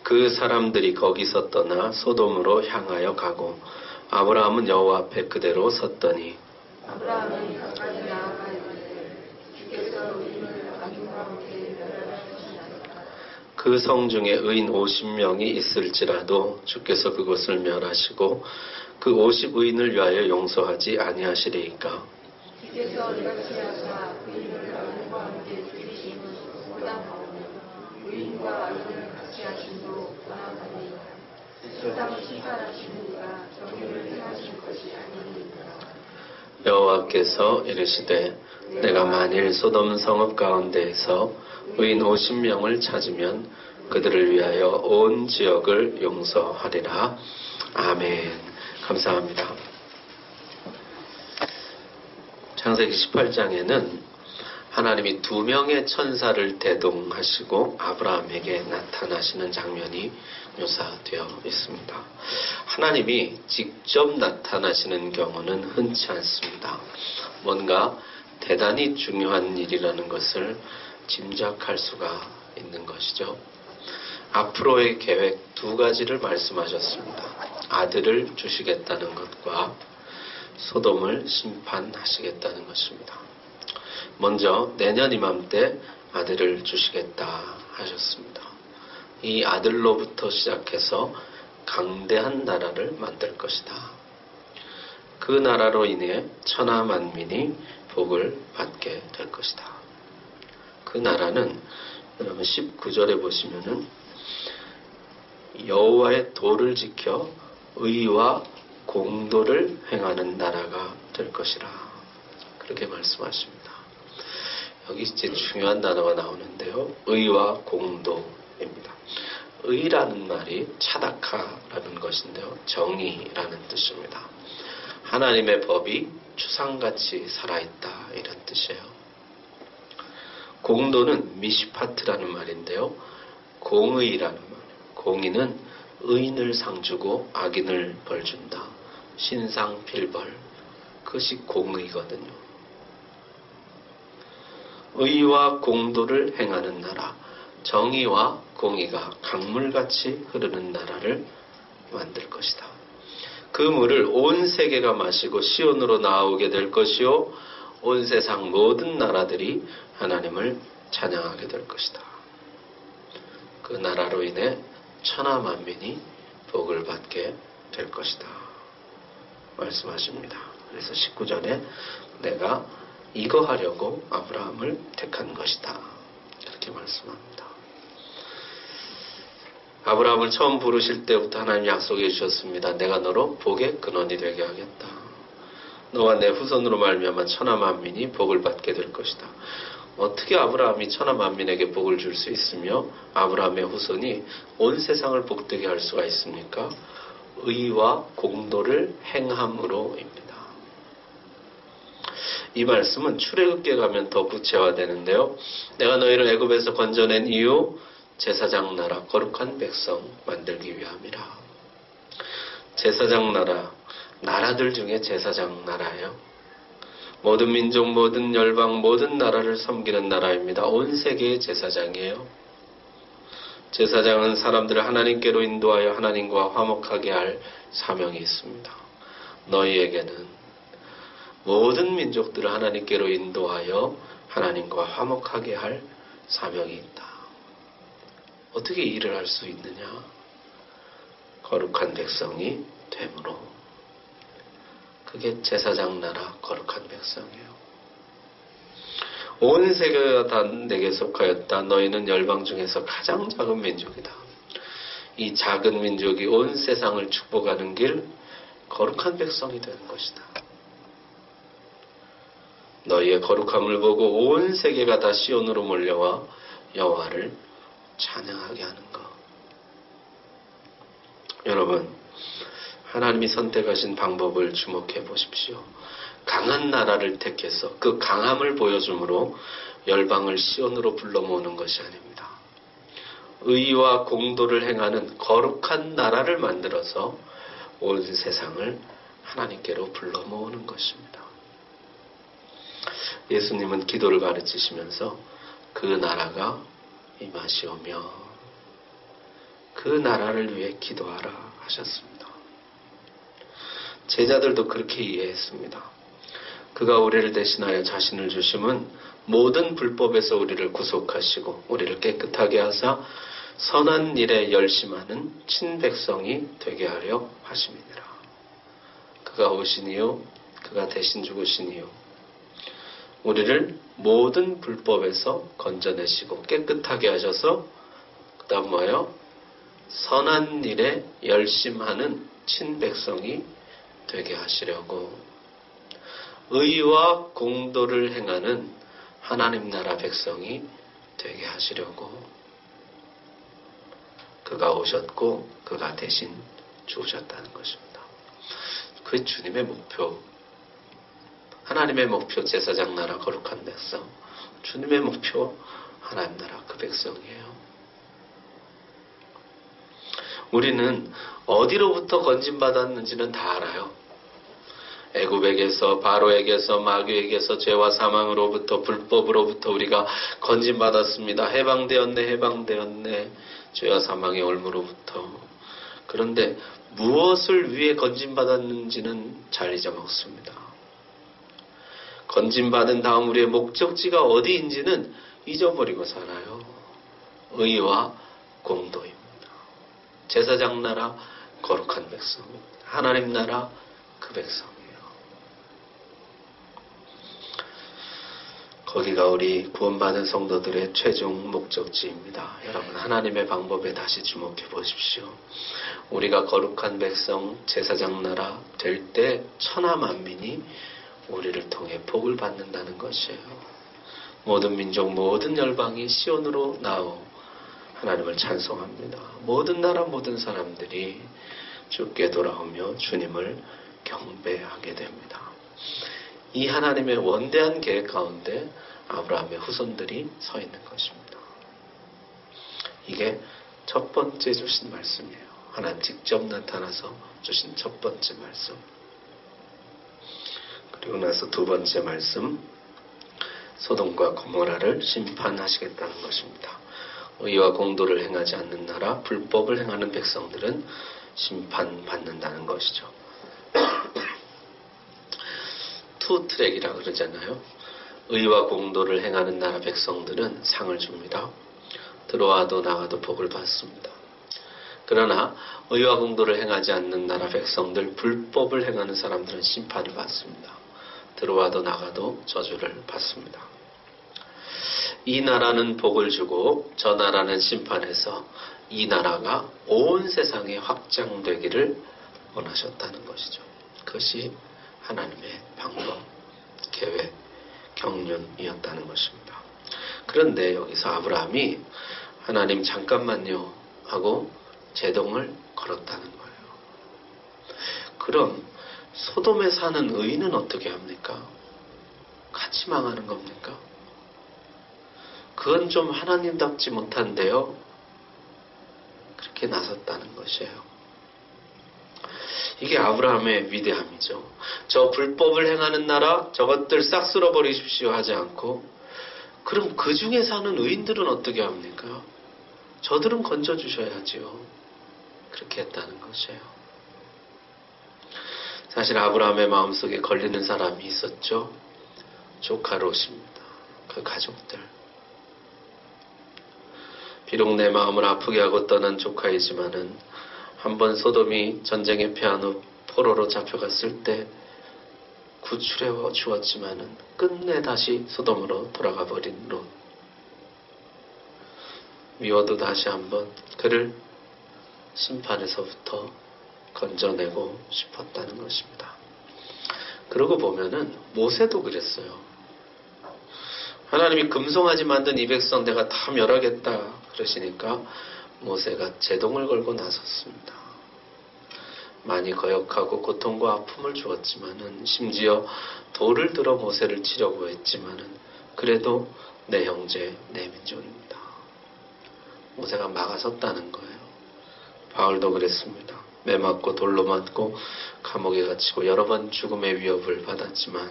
그 사람들이 거기서 떠나 소돔으로 향하여 가고 아브라함은 여호와 앞에 그대로 섰더니 아브라함이 가까이 나아가 이르되 주께서 의인을 악인 가운데 멸하시나이까. 그 성 중에 의인 50명이 있을지라도 주께서 그것을 멸하시고 그 50의인을 위하여 용서하지 아니하시리이까. 주께서 이같이 하사 의인을 악인 가운데 죽이심은 마땅하오며 의인과 악인을 같이 하심도 마땅하니이다. 소돔을 시사하신 이가 정의를 행하신 것이 아니니이다. 여호와께서 이르시되 내가 만일 소돔 성읍 가운데에서 의인 50명을 찾으면 그들을 위하여 온 지역을 용서하리라. 아멘. 감사합니다. 창세기 18장에는 하나님이 2명의 천사를 대동하시고 아브라함에게 나타나시는 장면이 묘사되어 있습니다. 하나님이 직접 나타나시는 경우는 흔치 않습니다. 뭔가 대단히 중요한 일이라는 것을 짐작할 수가 있는 것이죠. 앞으로의 계획 2가지를 말씀하셨습니다. 아들을 주시겠다는 것과 소돔을 심판하시겠다는 것입니다. 먼저 내년 이맘때 아들을 주시겠다 하셨습니다. 이 아들로부터 시작해서 강대한 나라를 만들 것이다. 그 나라로 인해 천하 만민이 복을 받게 될 것이다. 그 나라는 여러분 19절에 보시면은 여호와의 도를 지켜 의와 공도를 행하는 나라가 될 것이라 그렇게 말씀하십니다. 여기 이제 중요한 단어가 나오는데요. 의와 공도입니다. 의라는 말이 차다카라는 것인데요. 정의라는 뜻입니다. 하나님의 법이 추상같이 살아있다 이런 뜻이에요. 공도는 미시파트라는 말인데요. 공의라는 말. 공의는 의인을 상주고 악인을 벌준다. 신상필벌. 그것이 공의거든요. 의와 공도를 행하는 나라, 정의와 공의가 강물같이 흐르는 나라를 만들 것이다. 그 물을 온 세계가 마시고 시온으로 나오게 될 것이요 온 세상 모든 나라들이 하나님을 찬양하게 될 것이다. 그 나라로 인해 천하 만민이 복을 받게 될 것이다 말씀하십니다. 그래서 19절에 내가 이거 하려고 아브라함을 택한 것이다 이렇게 말씀합니다. 아브라함을 처음 부르실 때부터 하나님 약속해 주셨습니다. 내가 너로 복의 근원이 되게 하겠다. 너와 내 후손으로 말미암아 천하 만민이 복을 받게 될 것이다. 어떻게 아브라함이 천하 만민에게 복을 줄 수 있으며 아브라함의 후손이 온 세상을 복되게 할 수가 있습니까? 의와 공도를 행함으로입니다. 이 말씀은 출애굽기에 가면 더 구체화되는데요. 내가 너희를 애굽에서 건져낸 이후 제사장 나라 거룩한 백성 만들기 위함이라. 제사장 나라, 나라들 중에 제사장 나라예요. 모든 민족, 모든 열방, 모든 나라를 섬기는 나라입니다. 온 세계의 제사장이에요. 제사장은 사람들을 하나님께로 인도하여 하나님과 화목하게 할 사명이 있습니다. 너희에게는 모든 민족들을 하나님께로 인도하여 하나님과 화목하게 할 사명이 있다. 어떻게 일을 할 수 있느냐? 거룩한 백성이 됨으로. 그게 제사장 나라 거룩한 백성이에요. 온 세계가 다 내게 속하였다. 너희는 열방 중에서 가장 작은 민족이다. 이 작은 민족이 온 세상을 축복하는 길 거룩한 백성이 되는 것이다. 너희의 거룩함을 보고 온 세계가 다 시온으로 몰려와 여호와를 찬양하게 하는 것. 여러분, 하나님이 선택하신 방법을 주목해 보십시오. 강한 나라를 택해서 그 강함을 보여줌으로 열방을 시온으로 불러 모으는 것이 아닙니다. 의와 공도를 행하는 거룩한 나라를 만들어서 온 세상을 하나님께로 불러 모으는 것입니다. 예수님은 기도를 가르치시면서 그 나라가 임하시오며 그 나라를 위해 기도하라 하셨습니다. 제자들도 그렇게 이해했습니다. 그가 우리를 대신하여 자신을 주심은 모든 불법에서 우리를 구속하시고 우리를 깨끗하게 하사 선한 일에 열심하는 친백성이 되게 하려 하심이니라. 그가 오신 이유, 그가 대신 죽으신 이유, 우리를 모든 불법에서 건져내시고 깨끗하게 하셔서 그 다음 뭐예요? 선한 일에 열심하는 친백성이 되게 하시려고, 의와 공도를 행하는 하나님 나라 백성이 되게 하시려고 그가 오셨고 그가 대신 죽으셨다는 것입니다. 그게 주님의 목표, 하나님의 목표, 제사장 나라 거룩한 백성, 주님의 목표 하나님 나라 그 백성이에요. 우리는 어디로부터 건진받았는지는 다 알아요. 애굽에게서, 바로에게서, 마귀에게서, 죄와 사망으로부터, 불법으로부터 우리가 건진받았습니다. 해방되었네. 죄와 사망의 올무로부터. 그런데 무엇을 위해 건진받았는지는 잘 잊어먹습니다. 건진받은 다음 우리의 목적지가 어디인지는 잊어버리고 살아요. 의와 공도입니다. 제사장 나라 거룩한 백성, 하나님 나라 그 백성이에요. 거기가 우리 구원받은 성도들의 최종 목적지입니다. 여러분, 하나님의 방법에 다시 주목해 보십시오. 우리가 거룩한 백성, 제사장 나라 될 때 천하 만민이 우리를 통해 복을 받는다는 것이에요. 모든 민족, 모든 열방이 시온으로 나오 하나님을 찬송합니다. 모든 나라, 모든 사람들이 주께 돌아오며 주님을 경배하게 됩니다. 이 하나님의 원대한 계획 가운데 아브라함의 후손들이 서 있는 것입니다. 이게 첫 번째 주신 말씀이에요. 하나님 직접 나타나서 주신 첫 번째 말씀. 그리고 나서 두 번째 말씀, 소돔과 고모라를 심판하시겠다는 것입니다. 의와 공도를 행하지 않는 나라, 불법을 행하는 백성들은 심판받는다는 것이죠. 투 트랙이라 그러잖아요. 의와 공도를 행하는 나라 백성들은 상을 줍니다. 들어와도 나가도 복을 받습니다. 그러나 의와 공도를 행하지 않는 나라 백성들, 불법을 행하는 사람들은 심판을 받습니다. 들어와도 나가도 저주를 받습니다. 이 나라는 복을 주고 저 나라는 심판해서 이 나라가 온 세상에 확장되기를 원하셨다는 것이죠. 그것이 하나님의 방법, 계획, 경륜이었다는 것입니다. 그런데 여기서 아브라함이 하나님 잠깐만요 하고 제동을 걸었다는 거예요. 그럼 소돔에 사는 의인은 어떻게 합니까? 같이 망하는 겁니까? 그건 좀 하나님답지 못한데요. 그렇게 나섰다는 것이에요. 이게 아브라함의 위대함이죠. 저 불법을 행하는 나라, 저것들 싹 쓸어버리십시오 하지 않고, 그럼 그 중에 사는 의인들은 어떻게 합니까? 저들은 건져주셔야지요. 그렇게 했다는 것이에요. 사실 아브라함의 마음속에 걸리는 사람이 있었죠. 조카 롯입니다. 그 가족들. 비록 내 마음을 아프게 하고 떠난 조카이지만은 한번 소돔이 전쟁에 패한 후 포로로 잡혀갔을 때 구출해 주었지만은 끝내 다시 소돔으로 돌아가 버린 롯. 미워도 다시 한번 그를 심판에서부터 건져내고 싶었다는 것입니다. 그러고 보면은 모세도 그랬어요. 하나님이 금송아지 만든 이 백성 내가 다 멸하겠다 그러시니까 모세가 제동을 걸고 나섰습니다. 많이 거역하고 고통과 아픔을 주었지만은, 심지어 돌을 들어 모세를 치려고 했지만은, 그래도 내 형제, 내 민족입니다. 모세가 막아섰다는 거예요. 바울도 그랬습니다. 매 맞고 돌로 맞고 감옥에 갇히고 여러 번 죽음의 위협을 받았지만,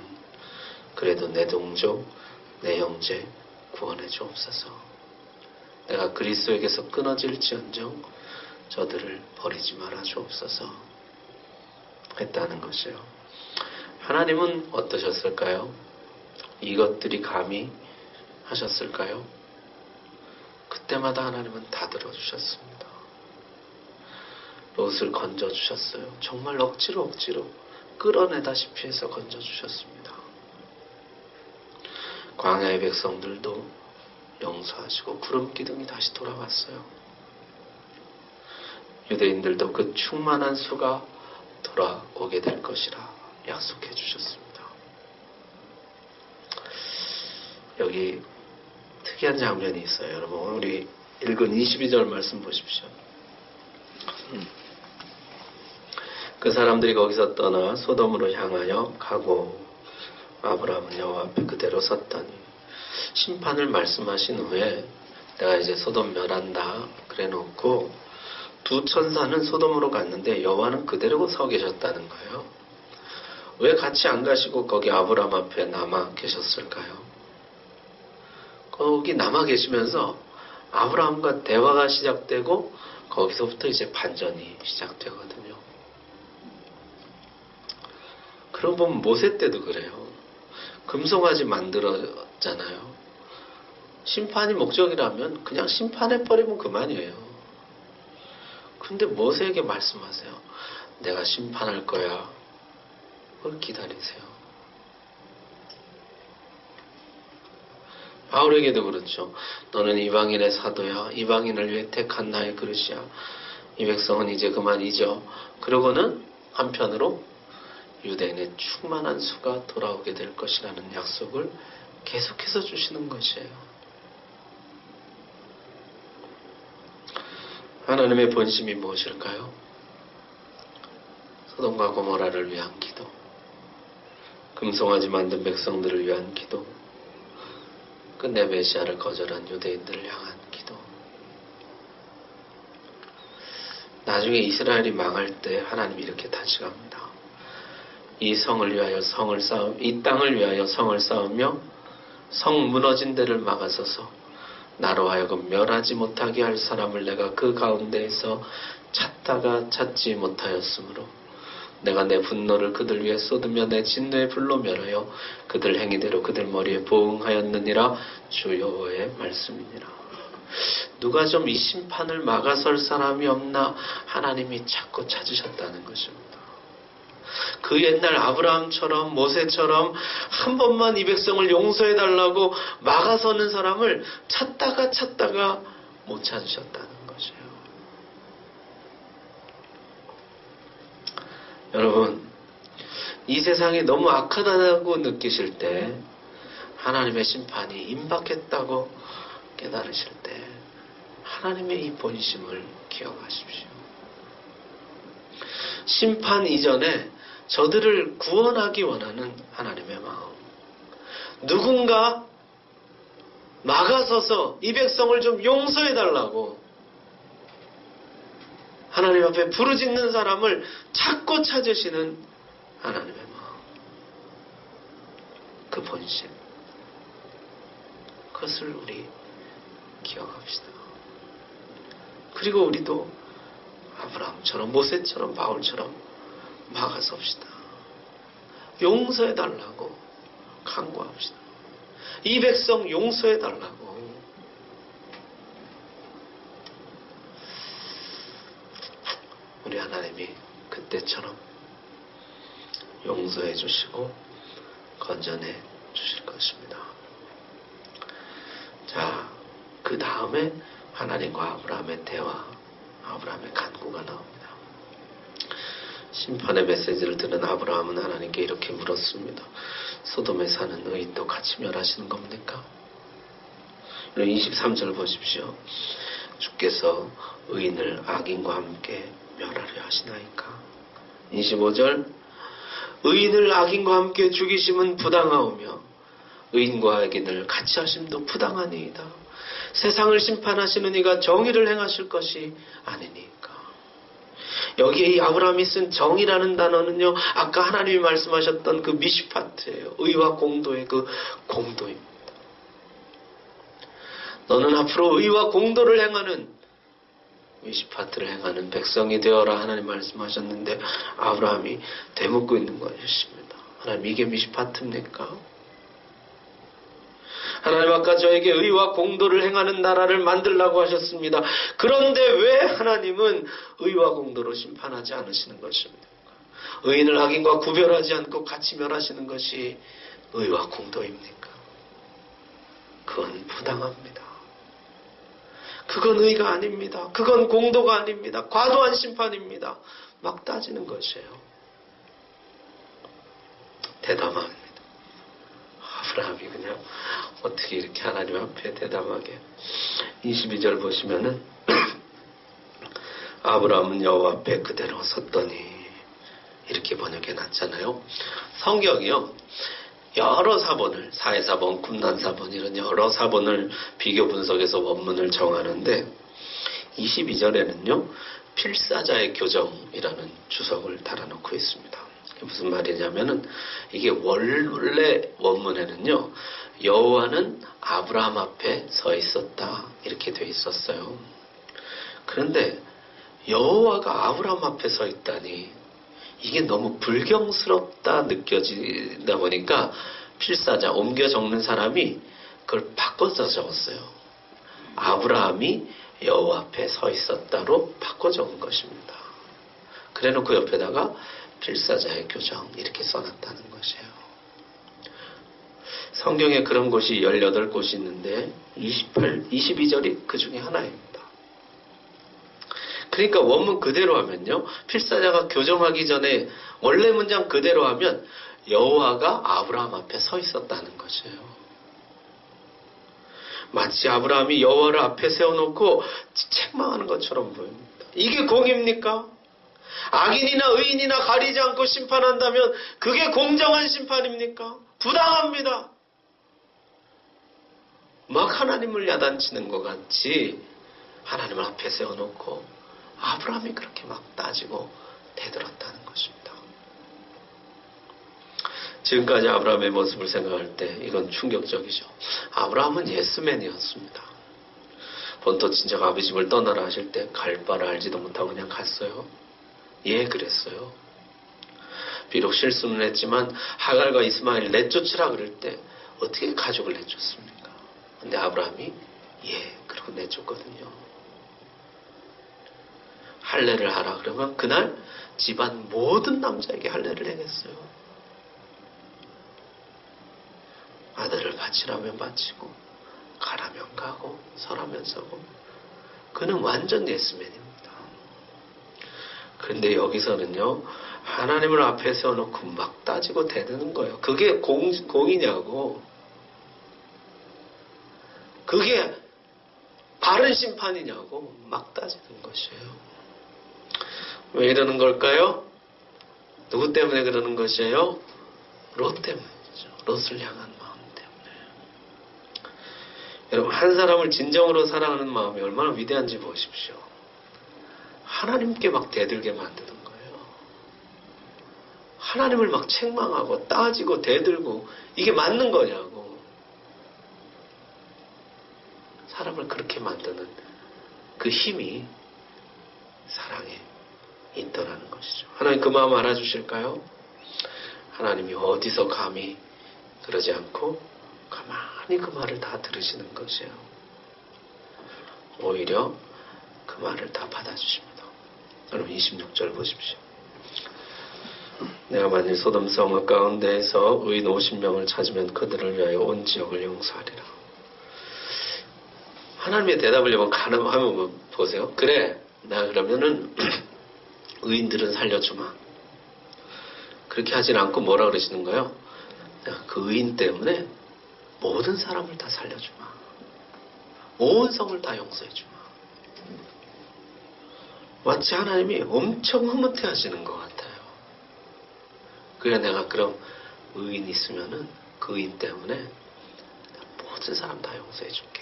그래도 내 동족, 내 형제 구원해 주옵소서. 내가 그리스도에게서 끊어질지언정 저들을 버리지 말아 주옵소서 했다는 것이요. 하나님은 어떠셨을까요? 이것들이 감히 하셨을까요? 그때마다 하나님은 다 들어주셨습니다. 롯을 건져주셨어요. 정말 억지로 끌어내다시피 해서 건져주셨습니다. 광야의 백성들도 용서하시고 구름 기둥이 다시 돌아왔어요. 유대인들도 그 충만한 수가 돌아오게 될 것이라 약속해 주셨습니다. 여기 특이한 장면이 있어요. 여러분, 우리 읽은 22절 말씀 보십시오. 그 사람들이 거기서 떠나 소돔으로 향하여 가고 아브라함은 여호와 앞에 그대로 섰더니, 심판을 말씀하신 후에 내가 이제 소돔 멸한다 그래 놓고 두 천사는 소돔으로 갔는데 여호와는 그대로 서 계셨다는 거예요. 왜 같이 안 가시고 거기 아브라함 앞에 남아 계셨을까요? 거기 남아 계시면서 아브라함과 대화가 시작되고 거기서부터 이제 반전이 시작되거든요. 그러고 보면 모세 때도 그래요. 금송아지 만들었잖아요. 심판이 목적이라면 그냥 심판해버리면 그만이에요. 근데 모세에게 말씀하세요. 내가 심판할 거야. 그걸 기다리세요. 바울에게도 그렇죠. 너는 이방인의 사도야. 이방인을 위해 택한 나의 그릇이야. 이 백성은 이제 그만 잊어. 그러고는 한편으로 유대인의 충만한 수가 돌아오게 될 것이라는 약속을 계속해서 주시는 것이에요. 하나님의 본심이 무엇일까요? 소돔과 고모라를 위한 기도, 금송아지 만든 백성들을 위한 기도, 끝내 메시아를 거절한 유대인들을 향한 기도. 나중에 이스라엘이 망할 때 하나님이 이렇게 탄식합니다. 이 성을 위하여 이 땅을 위하여 성을 쌓으며 성 무너진 데를 막아서서 나로 하여금 멸하지 못하게 할 사람을 내가 그 가운데에서 찾다가 찾지 못하였으므로 내가 내 분노를 그들 위에 쏟으며 내 진노의 불로 멸하여 그들 행위대로 그들 머리에 보응하였느니라. 주 여호와의 말씀이니라. 누가 좀 이 심판을 막아설 사람이 없나 하나님이 찾고 찾으셨다는 것입니다. 그 옛날 아브라함처럼 모세처럼 한 번만 이 백성을 용서해달라고 막아서는 사람을 찾다가 못 찾으셨다는 것이에요. 여러분, 이 세상이 너무 악하다고 느끼실 때, 하나님의 심판이 임박했다고 깨달으실 때 하나님의 이 본심을 기억하십시오. 심판 이전에 저들을 구원하기 원하는 하나님의 마음. 누군가 막아서서 이 백성을 좀 용서해달라고 하나님 앞에 부르짖는 사람을 찾고 찾으시는 하나님의 마음. 그 본심. 그것을 우리 기억합시다. 그리고 우리도 아브라함처럼 모세처럼 바울처럼 막아섭시다. 용서해달라고 간구합시다. 이 백성 용서해달라고. 우리 하나님이 그때처럼 용서해 주시고 건져내 주실 것입니다. 자, 그 다음에 하나님과 아브라함의 대화, 아브라함의 간구가 나옵니다. 심판의 메시지를 들은 아브라함은 하나님께 이렇게 물었습니다. 소돔에 사는 의인도 같이 멸하시는 겁니까? 23절 보십시오. 주께서 의인을 악인과 함께 멸하려 하시나이까? 25절 의인을 악인과 함께 죽이심은 부당하오며 의인과 악인을 같이 하심도 부당하니이다. 세상을 심판하시는 이가 정의를 행하실 것이 아니니까. 여기에 이 아브라함이 쓴 정의라는 단어는요, 아까 하나님이 말씀하셨던 그 미시파트예요. 의와 공도의 그 공도입니다. 너는 앞으로 의와 공도를 행하는 미시파트를 행하는 백성이 되어라 하나님 말씀하셨는데 아브라함이 되묻고 있는 것입니다. 하나님 이게 미시파트입니까? 하나님 아까 저에게 의와 공도를 행하는 나라를 만들라고 하셨습니다. 그런데 왜 하나님은 의와 공도로 심판하지 않으시는 것입니까? 의인을 악인과 구별하지 않고 같이 멸하시는 것이 의와 공도입니까? 그건 부당합니다. 그건 의가 아닙니다. 그건 공도가 아닙니다. 과도한 심판입니다. 막 따지는 것이에요. 대담합니다. 아브라함이 그냥 어떻게 이렇게 하나님 앞에 대담하게 22절 보시면은 아브라함은 여호와 앞에 그대로 섰더니 이렇게 번역해 놨잖아요. 성경이요 여러 사본을 사해사본, 군난사본 이런 여러 사본을 비교 분석해서 원문을 정하는데 22절에는요 필사자의 교정이라는 주석을 달아놓고 있습니다. 무슨 말이냐면은 이게 원래 원문에는요 여호와는 아브라함 앞에 서 있었다 이렇게 돼 있었어요. 그런데 여호와가 아브라함 앞에 서 있다니 이게 너무 불경스럽다 느껴지다 보니까 필사자 옮겨 적는 사람이 그걸 바꿔서 적었어요. 아브라함이 여호와 앞에 서 있었다로 바꿔 적은 것입니다. 그래놓고 옆에다가 필사자의 교정 이렇게 써놨다는 것이에요. 성경에 그런 곳이 18곳이 있는데 22절이 그 중에 하나입니다. 그러니까 원문 그대로 하면요. 필사자가 교정하기 전에 원래 문장 그대로 하면 여호와가 아브라함 앞에 서 있었다는 것이에요. 마치 아브라함이 여호와를 앞에 세워놓고 책망하는 것처럼 보입니다. 이게 공입니까? 악인이나 의인이나 가리지 않고 심판한다면 그게 공정한 심판입니까? 부당합니다. 막 하나님을 야단치는 것 같이 하나님을 앞에 세워놓고 아브라함이 그렇게 막 따지고 대들었다는 것입니다. 지금까지 아브라함의 모습을 생각할 때 이건 충격적이죠. 아브라함은 예스맨이었습니다. 본토 친척 아버지 집을 떠나라 하실 때 갈 바를 알지도 못하고 그냥 갔어요. 예, 그랬어요. 비록 실수는 했지만 하갈과 이스마엘 내쫓으라 그럴 때 어떻게 가족을 내쫓습니까? 근데 아브라함이 예, 그러고 내쫓거든요. 할례를 하라 그러면 그날 집안 모든 남자에게 할례를 행했어요. 아들을 바치라면 바치고 가라면 가고 서라면 서고 그는 완전 예스맨입니다. 그런데 여기서는요 하나님을 앞에 세워놓고 막 따지고 대드는 거예요. 그게 공이냐고, 그게 바른 심판이냐고 막 따지는 것이에요. 왜 이러는 걸까요? 누구 때문에 그러는 것이에요? 롯 때문이죠. 롯을 향한 마음 때문에. 여러분 한 사람을 진정으로 사랑하는 마음이 얼마나 위대한지 보십시오. 하나님께 막 대들게 만드는 거예요. 하나님을 막 책망하고 따지고 대들고 이게 맞는 거냐고. 사람을 그렇게 만드는 그 힘이 사랑에 있더라는 것이죠. 하나님 그 마음 알아주실까요? 하나님이 어디서 감히 그러지 않고 가만히 그 말을 다 들으시는 것이에요. 오히려 그 말을 다 받아주십니다. 여러분 26절 보십시오. 내가 만일 소돔 성읍 가운데에서 의인 50명을 찾으면 그들을 위하여 온 지역을 용서하리라. 하나님의 대답을 한번 보세요. 그래, 나 그러면은 의인들은 살려주마. 그렇게 하진 않고 뭐라 그러시는 거예요? 그 의인 때문에 모든 사람을 다 살려주마. 온 성을 다 용서해주마. 마치 하나님이 엄청 흐뭇해 하시는 것 같아요. 그래 내가 그럼 의인 있으면은 그 의인 때문에 모든 사람 다 용서해줄게.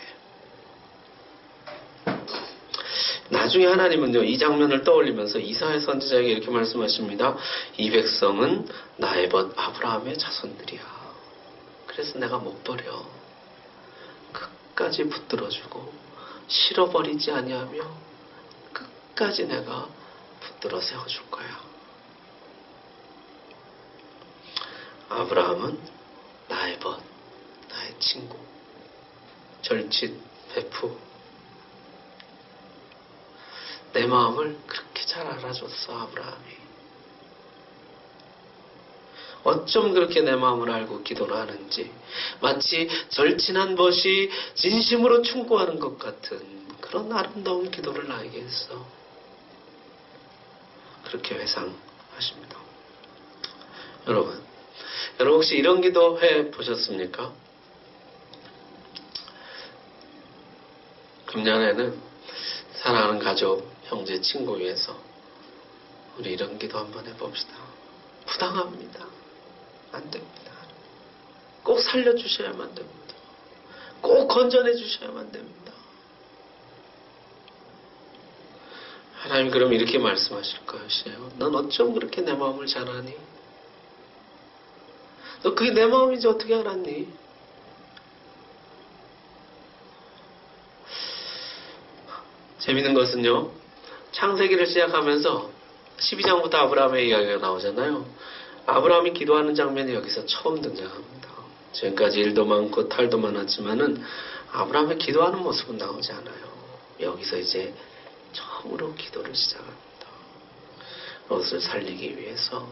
나중에 하나님은요 이 장면을 떠올리면서 이사야 선지자에게 이렇게 말씀하십니다. 이 백성은 나의 벗 아브라함의 자손들이야. 그래서 내가 못 버려. 끝까지 붙들어주고 실어버리지 아니하며 끝까지 내가 붙들어 세워줄 거야. 아브라함은 나의 벗, 나의 친구, 절친, 베프. 내 마음을 그렇게 잘 알아줬어, 아브라함이. 어쩜 그렇게 내 마음을 알고 기도를 하는지, 마치 절친한 벗이 진심으로 충고하는 것 같은 그런 아름다운 기도를 나에게 했어. 그렇게 회상하십니다. 여러분 혹시 이런 기도 해보셨습니까? 금년에는 사랑하는 가족, 형제, 친구 위해서 우리 이런 기도 한번 해봅시다. 부당합니다. 안 됩니다. 꼭 살려주셔야만 됩니다. 꼭 건져내 주셔야만 됩니다. 하나님 그럼 이렇게 말씀하실 것이에요. 넌 어쩜 그렇게 내 마음을 잘 아니? 너 그게 내 마음인지 어떻게 알았니? 재밌는 것은요, 창세기를 시작하면서 12장부터 아브라함의 이야기가 나오잖아요. 아브라함이 기도하는 장면이 여기서 처음 등장합니다. 지금까지 일도 많고 탈도 많았지만은 아브라함의 기도하는 모습은 나오지 않아요. 여기서 이제 처음으로 기도를 시작합니다. 롯을 살리기 위해서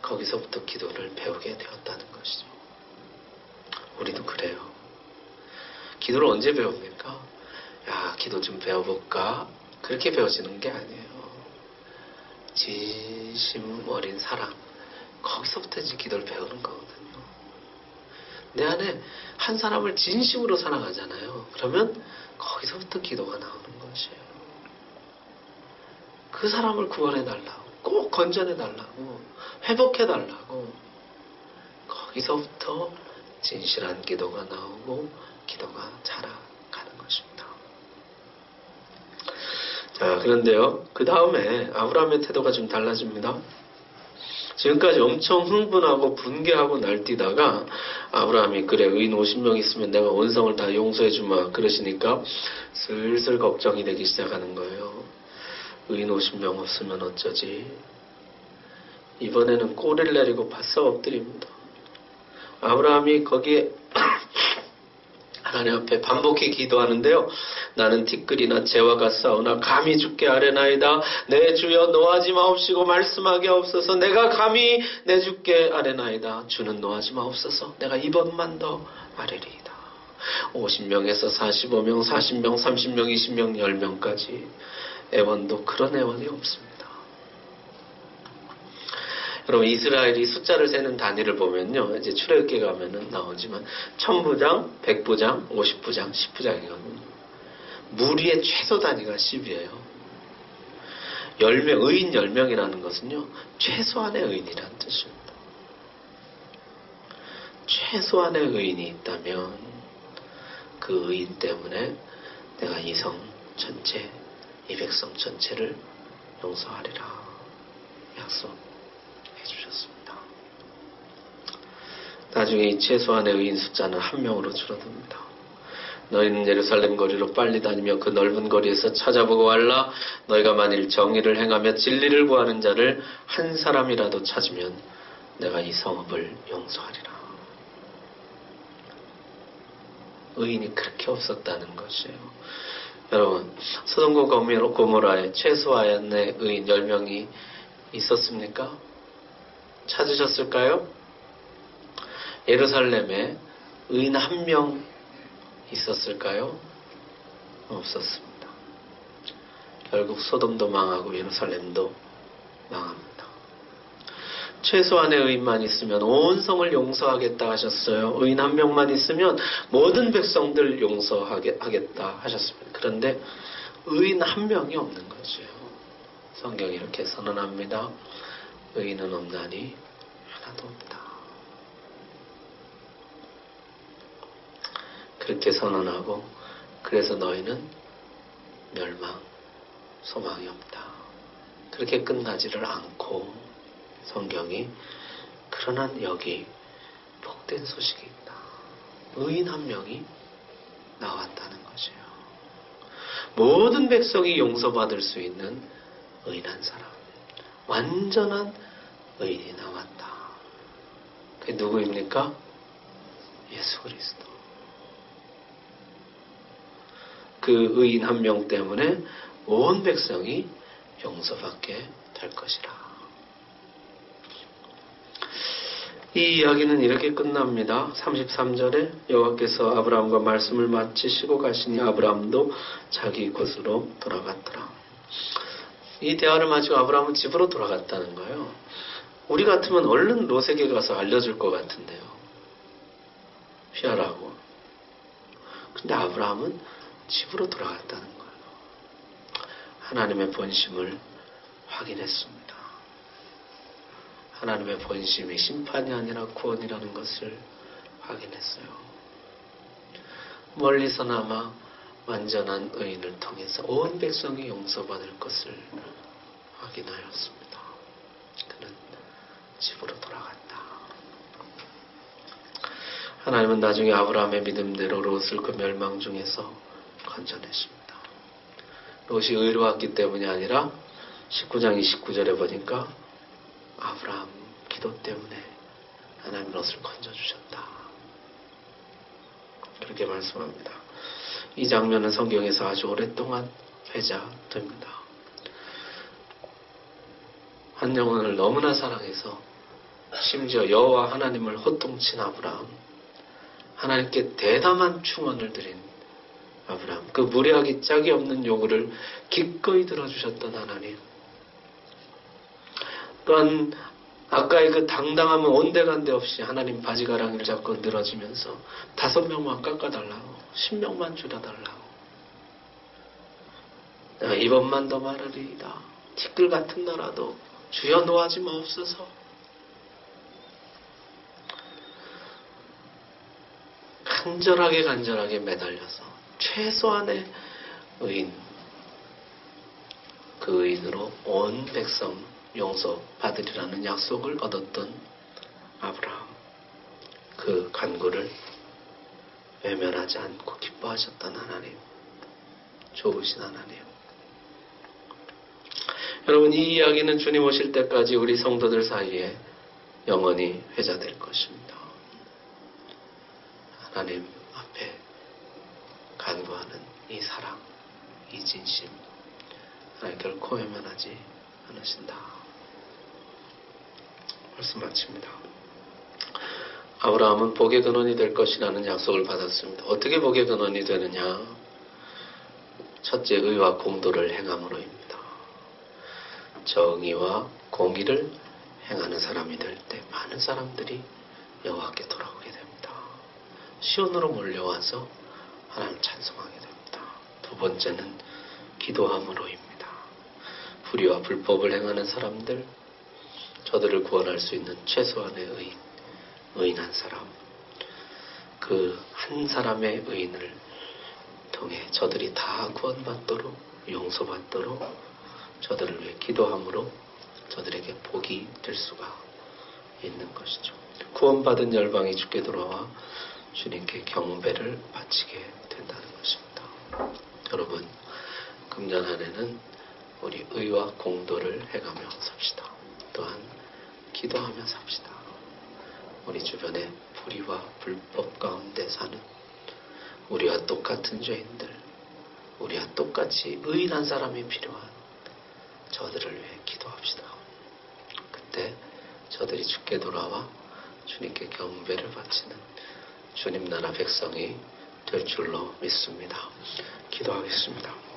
거기서부터 기도를 배우게 되었다는 것이죠. 우리도 그래요. 기도를 언제 배웁니까? 야, 기도 좀 배워볼까? 그렇게 배워지는 게 아니에요. 진심 어린 사랑, 거기서부터 이제 기도를 배우는 거거든요. 내 안에 한 사람을 진심으로 사랑하잖아요. 그러면 거기서부터 기도가 나오는 것이에요. 그 사람을 구원해달라고, 꼭 건져내달라고, 회복해달라고, 거기서부터 진실한 기도가 나오고 기도가 자라가는 것입니다. 자, 그런데요, 그 다음에 아브라함의 태도가 좀 달라집니다. 지금까지 엄청 흥분하고 분개하고 날뛰다가 아브라함이 그래, 의인 50명 있으면 내가 원성을 다 용서해주마 그러시니까 슬슬 걱정이 되기 시작하는 거예요. 의인 50명 없으면 어쩌지? 이번에는 꼬리를 내리고 바싹 엎드립니다. 아브라함이 거기에 하나님 앞에 반복해 기도하는데요. 나는 티끌이나 재와 같사오나 감히 주께 아뢰나이다. 내 주여 노하지 마옵시고 말씀하게 없어서 내가 감히 내 주께 아뢰나이다. 주는 노하지 마옵소서. 내가 이번만 더 아뢰리이다. 50명에서 45명, 40명, 30명, 20명, 10명까지 애원도 그런 애원이 없습니다. 여러분, 이스라엘이 숫자를 세는 단위를 보면요, 이제 출애굽기 가면은 나오지만 1000부장, 100부장, 50부장, 10부장이거든요. 무리의 최소 단위가 10이에요. 10명, 의인 10명이라는 것은요, 최소한의 의인이라는 뜻입니다. 최소한의 의인이 있다면 그 의인 때문에 내가 이 성 전체, 이 백성 전체를 용서하리라 약속해 주셨습니다. 나중에 이 최소한의 의인 숫자는 1명으로 줄어듭니다. 너희는 예루살렘 거리로 빨리 다니며 그 넓은 거리에서 찾아보고 왔라. 너희가 만일 정의를 행하며 진리를 구하는 자를 한 사람이라도 찾으면 내가 이 성읍을 용서하리라. 의인이 그렇게 없었다는 것이에요. 여러분, 소돔과 고모라에 최소한의 의인 10명이 있었습니까? 찾으셨을까요? 예루살렘에 의인 1명 있었을까요? 없었습니다. 결국 소돔도 망하고 예루살렘도 망합니다. 최소한의 의인만 있으면 온 성을 용서하겠다 하셨어요. 의인 1명만 있으면 모든 백성들 용서하겠다 하셨습니다. 그런데 의인 1명이 없는 거죠. 성경이 이렇게 선언합니다. 의인은 없나니 하나도 없다. 그렇게 선언하고, 그래서 너희는 멸망, 소망이 없다. 그렇게 끝나지를 않고 성경이 그러나 여기 복된 소식이 있다. 의인 1명이 나왔다는 것이에요. 모든 백성이 용서받을 수 있는 의인한 사람, 완전한 의인이 나왔다. 그게 누구입니까? 예수 그리스도. 그 의인 한 명 때문에 온 백성이 용서받게 될 것이라. 이 이야기는 이렇게 끝납니다. 33절에 여호와께서 아브라함과 말씀을 마치시고 가시니 아브라함도 자기 곳으로 돌아갔더라. 이 대화를 마치고 아브라함은 집으로 돌아갔다는 거예요. 우리 같으면 얼른 롯에게 가서 알려줄 것 같은데요. 피하라고. 근데 아브라함은 집으로 돌아갔다는 거예요. 하나님의 본심을 확인했습니다. 하나님의 본심이 심판이 아니라 구원이라는 것을 확인했어요. 멀리서나마 완전한 의인을 통해서 온 백성이 용서받을 것을 확인하였습니다. 그는 집으로 돌아갔다. 하나님은 나중에 아브라함의 믿음대로 롯을 그 멸망 중에서 건져냈습니다. 롯이 의로웠기 때문이 아니라 19장 29절에 보니까 아브라함 기도 때문에 하나님 롯을 건져주셨다. 그렇게 말씀합니다. 이 장면은 성경에서 아주 오랫동안 회자됩니다. 한 영혼을 너무나 사랑해서 심지어 여호와 하나님을 호통친 아브라함, 하나님께 대담한 충언을 드린 아브라함, 그 무례하기 짝이 없는 요구를 기꺼이 들어주셨던 하나님, 또한 아까의 그 당당함은 온데간데 없이 하나님 바지가랑이를 잡고 늘어지면서 5명만 깎아달라고, 10명만 줄여달라고, 내가 이번만 더 말하리이다. 티끌 같은 나라도 주여 노하지 마옵소서. 간절하게 매달려서 최소한의 의인, 그 의인으로 온 백성 용서받으리라는 약속을 얻었던 아브라함, 그 간구를 외면하지 않고 기뻐하셨던 하나님, 좋으신 하나님. 여러분, 이 이야기는 주님 오실 때까지 우리 성도들 사이에 영원히 회자될 것입니다. 하나님 앞에 간구하는 이 사랑, 이 진심, 하나님 결코 외면하지 않으신다. 말씀 마칩니다. 아브라함은 복의 근원이 될 것이라는 약속을 받았습니다. 어떻게 복의 근원이 되느냐? 첫째, 의와 공도를 행함으로입니다. 정의와 공의를 행하는 사람이 될 때 많은 사람들이 여호와께 돌아오게 됩니다. 시온으로 몰려와서 하나님을 찬송하게 됩니다. 두 번째는 기도함으로입니다. 불의와 불법을 행하는 사람들, 저들을 구원할 수 있는 최소한의 의인한 사람, 그 한 사람의 의인을 통해 저들이 다 구원받도록, 용서받도록 저들을 위해 기도함으로 저들에게 복이 될 수가 있는 것이죠. 구원받은 열방이 주께 돌아와 주님께 경배를 바치게 된다는 것입니다. 여러분, 금년 한 해는 우리 의와 공도를 해가며 삽시다. 또한 기도하며 삽시다. 우리 주변에 불의와 불법 가운데 사는 우리와 똑같은 죄인들, 우리와 똑같이 의인한 사람이 필요한 저들을 위해 기도합시다. 그때 저들이 주께 돌아와 주님께 경배를 바치는 주님 나라 백성이 될 줄로 믿습니다. 기도하겠습니다.